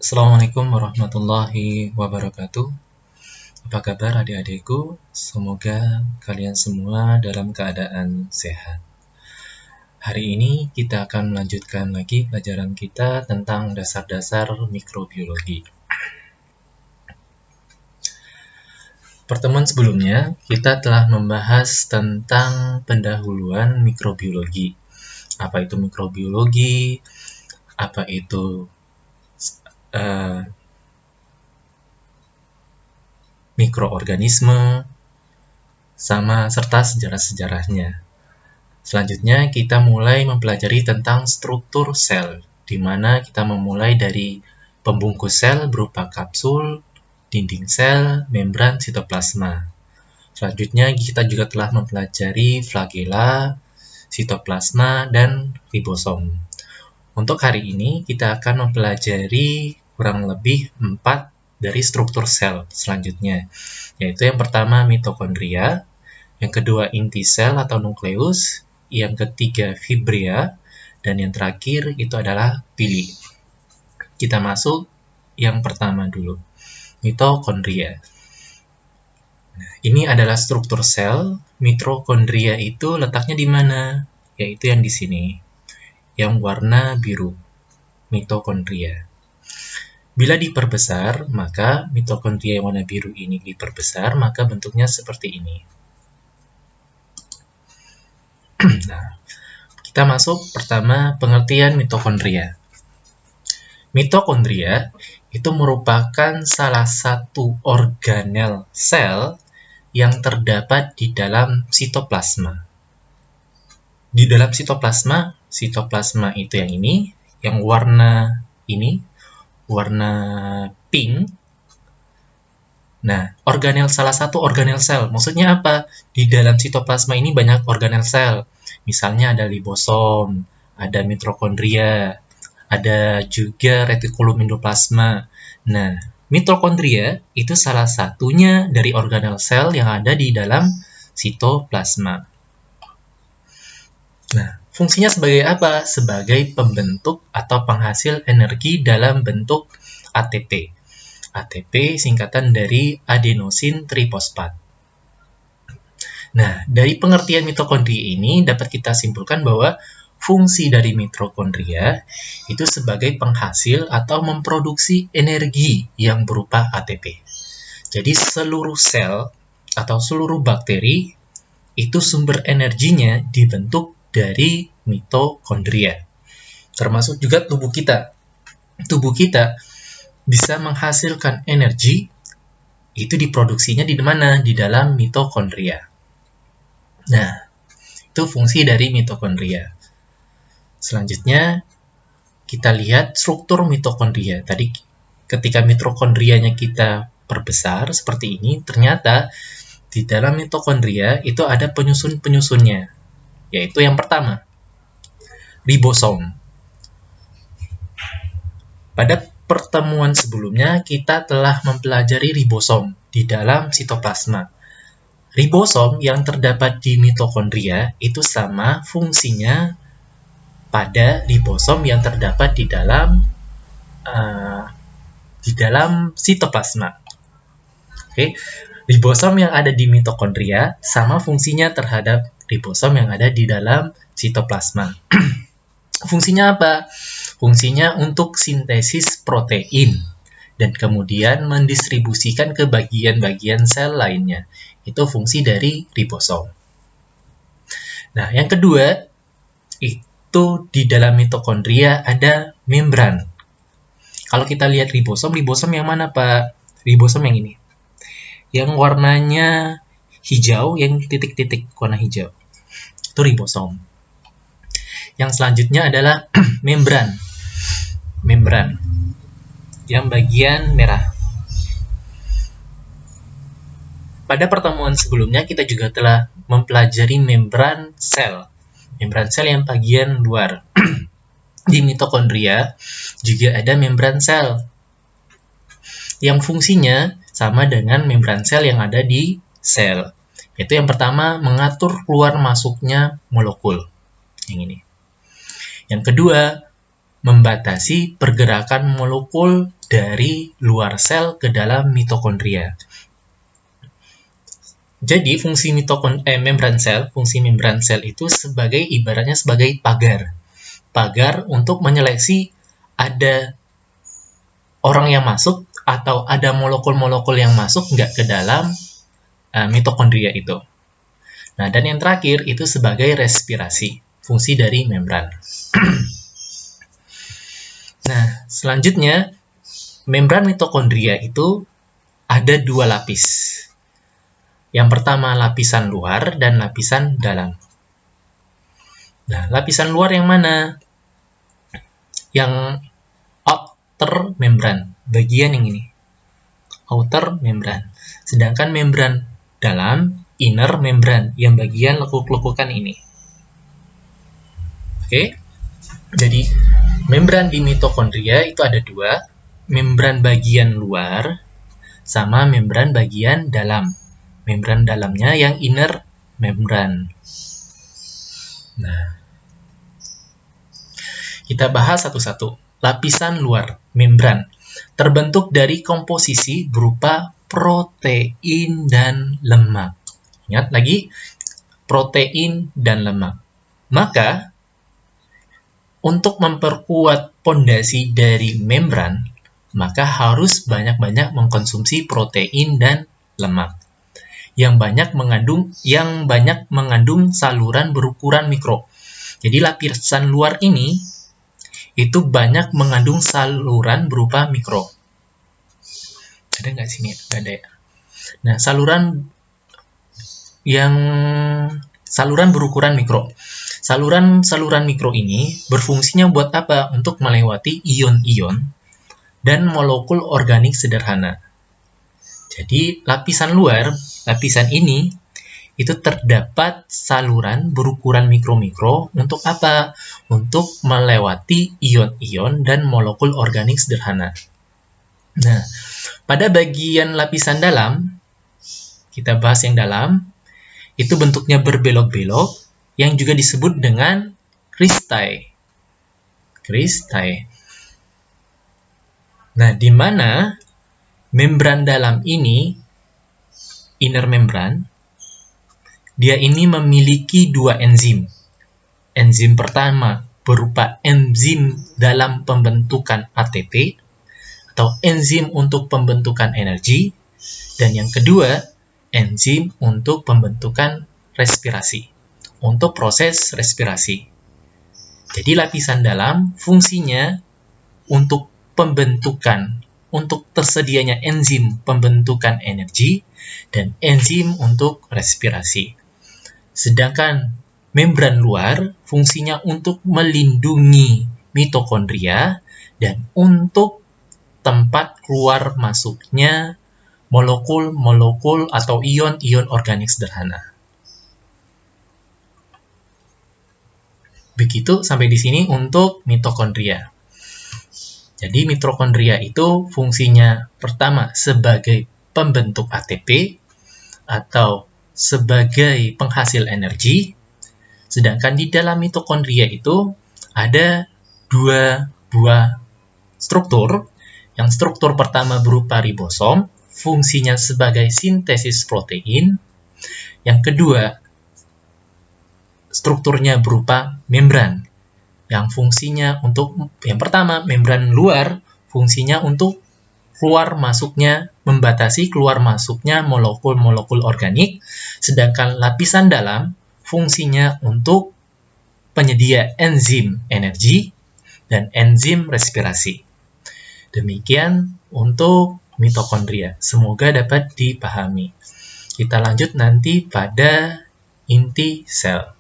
Assalamualaikum warahmatullahi wabarakatuh. Apa kabar adik-adikku? Semoga kalian semua dalam keadaan sehat. Hari ini kita akan melanjutkan lagi pelajaran kita tentang dasar-dasar mikrobiologi. Pertemuan sebelumnya, kita telah membahas tentang pendahuluan mikrobiologi. Apa itu mikrobiologi? Apa itu mikroorganisme, serta sejarah-sejarahnya. Selanjutnya, kita mulai mempelajari tentang struktur sel, di mana kita memulai dari pembungkus sel berupa kapsul, dinding sel, membran, sitoplasma. Selanjutnya, kita juga telah mempelajari flagela, sitoplasma, dan ribosom. Untuk hari ini, kita akan mempelajari kurang lebih 4 dari struktur sel selanjutnya, yaitu yang pertama mitokondria, yang kedua inti sel atau nukleus, yang ketiga fibria, dan yang terakhir itu adalah pili. Kita masuk yang pertama dulu, mitokondria. Nah, ini adalah struktur sel. Mitokondria itu letaknya di mana? Yaitu yang di sini, yang warna biru, mitokondria. Bila diperbesar, maka mitokondria yang warna biru ini diperbesar, maka bentuknya seperti ini. Nah, kita masuk pertama pengertian mitokondria. Mitokondria itu merupakan salah satu organel sel yang terdapat di dalam sitoplasma. Di dalam sitoplasma itu yang ini, yang warna ini, warna pink. Nah, salah satu organel sel, maksudnya apa? Di dalam sitoplasma ini banyak organel sel. Misalnya ada ribosom, ada mitokondria, ada juga retikulum endoplasma. Nah, mitokondria itu salah satunya dari organel sel yang ada di dalam sitoplasma. Nah, fungsinya sebagai apa? Sebagai pembentuk atau penghasil energi dalam bentuk ATP. ATP singkatan dari adenosin trifosfat. Nah, dari pengertian mitokondria ini dapat kita simpulkan bahwa fungsi dari mitokondria itu sebagai penghasil atau memproduksi energi yang berupa ATP. Jadi seluruh sel atau seluruh bakteri itu sumber energinya dibentuk dari mitokondria. Termasuk juga tubuh kita. Tubuh kita bisa menghasilkan energi, itu diproduksinya di mana? Di dalam mitokondria. Nah, itu fungsi dari mitokondria. Selanjutnya, kita lihat struktur mitokondria. Tadi ketika mitokondrianya kita perbesar seperti ini, ternyata di dalam mitokondria itu ada penyusun-penyusunnya. Yaitu yang pertama, ribosom. Pada pertemuan sebelumnya, kita telah mempelajari ribosom di dalam sitoplasma. Ribosom yang terdapat di mitokondria itu sama fungsinya pada ribosom yang terdapat di dalam sitoplasma. Oke, ribosom yang ada di mitokondria sama fungsinya terhadap ribosom yang ada di dalam sitoplasma. Fungsinya apa? Fungsinya untuk sintesis protein dan kemudian mendistribusikan ke bagian-bagian sel lainnya. Itu fungsi dari ribosom. Nah, yang kedua, itu di dalam mitokondria ada membran. Kalau kita lihat ribosom yang mana, Pak? Ribosom yang ini. Yang warnanya hijau, yang titik-titik warna hijau. Itu ribosom. Yang selanjutnya adalah membran. Membran. Yang bagian merah. Pada pertemuan sebelumnya kita juga telah mempelajari membran sel. Membran sel yang bagian luar. Di mitokondria juga ada membran sel. Yang fungsinya sama dengan membran sel yang ada di sel. Yaitu yang pertama mengatur keluar masuknya molekul. Yang ini. Yang kedua, membatasi pergerakan molekul dari luar sel ke dalam mitokondria. Jadi fungsi membran sel itu ibaratnya sebagai pagar untuk menyeleksi ada orang yang masuk atau ada molekul-molekul yang masuk nggak ke dalam mitokondria itu. Nah, dan yang terakhir itu sebagai respirasi, fungsi dari membran. Nah, selanjutnya, membran mitokondria itu ada dua lapis. Yang pertama lapisan luar dan lapisan dalam. Nah, lapisan luar yang mana? Yang outer membran, bagian yang ini. Outer membran. Sedangkan membran dalam, inner membran, yang bagian lekuk-lekukan ini. Oke? Jadi, membran di mitokondria itu ada dua, membran bagian luar sama membran bagian dalam. Membran dalamnya yang inner membran. Nah, kita bahas satu-satu. Lapisan luar, membran, terbentuk dari komposisi berupa protein dan lemak. Ingat lagi, protein dan lemak. Maka, untuk memperkuat pondasi dari membran, maka harus banyak-banyak mengkonsumsi protein dan lemak yang banyak mengandung saluran berukuran mikro. Jadi lapisan luar ini itu banyak mengandung saluran berupa mikro. Ada nggak sini? Nggak ada ya. Nah, saluran berukuran mikro. Saluran mikro ini berfungsinya buat apa? Untuk melewati ion-ion dan molekul organik sederhana. Jadi, lapisan ini, itu terdapat saluran berukuran mikro-mikro untuk apa? Untuk melewati ion-ion dan molekul organik sederhana. Nah, pada bagian lapisan dalam, kita bahas yang dalam, itu bentuknya berbelok-belok, yang juga disebut dengan kristai. Nah, di mana membran dalam ini, inner membran, dia ini memiliki dua enzim. Enzim pertama berupa enzim dalam pembentukan ATP, atau enzim untuk pembentukan energi, dan yang kedua, enzim untuk pembentukan respirasi. Untuk proses respirasi. Jadi lapisan dalam fungsinya untuk tersedianya enzim pembentukan energi dan enzim untuk respirasi. Sedangkan membran luar fungsinya untuk melindungi mitokondria dan untuk tempat keluar masuknya molekul-molekul atau ion-ion organik sederhana. Begitu sampai di sini untuk mitokondria. Jadi mitokondria itu fungsinya pertama sebagai pembentuk ATP atau sebagai penghasil energi. Sedangkan di dalam mitokondria itu ada dua buah struktur. Yang struktur pertama berupa ribosom, fungsinya sebagai sintesis protein. Yang kedua, strukturnya berupa membran, yang fungsinya yang pertama, membran luar, fungsinya untuk membatasi keluar masuknya molekul-molekul organik, sedangkan lapisan dalam, fungsinya untuk penyedia enzim energi dan enzim respirasi. Demikian untuk mitokondria. Semoga dapat dipahami. Kita lanjut nanti pada inti sel.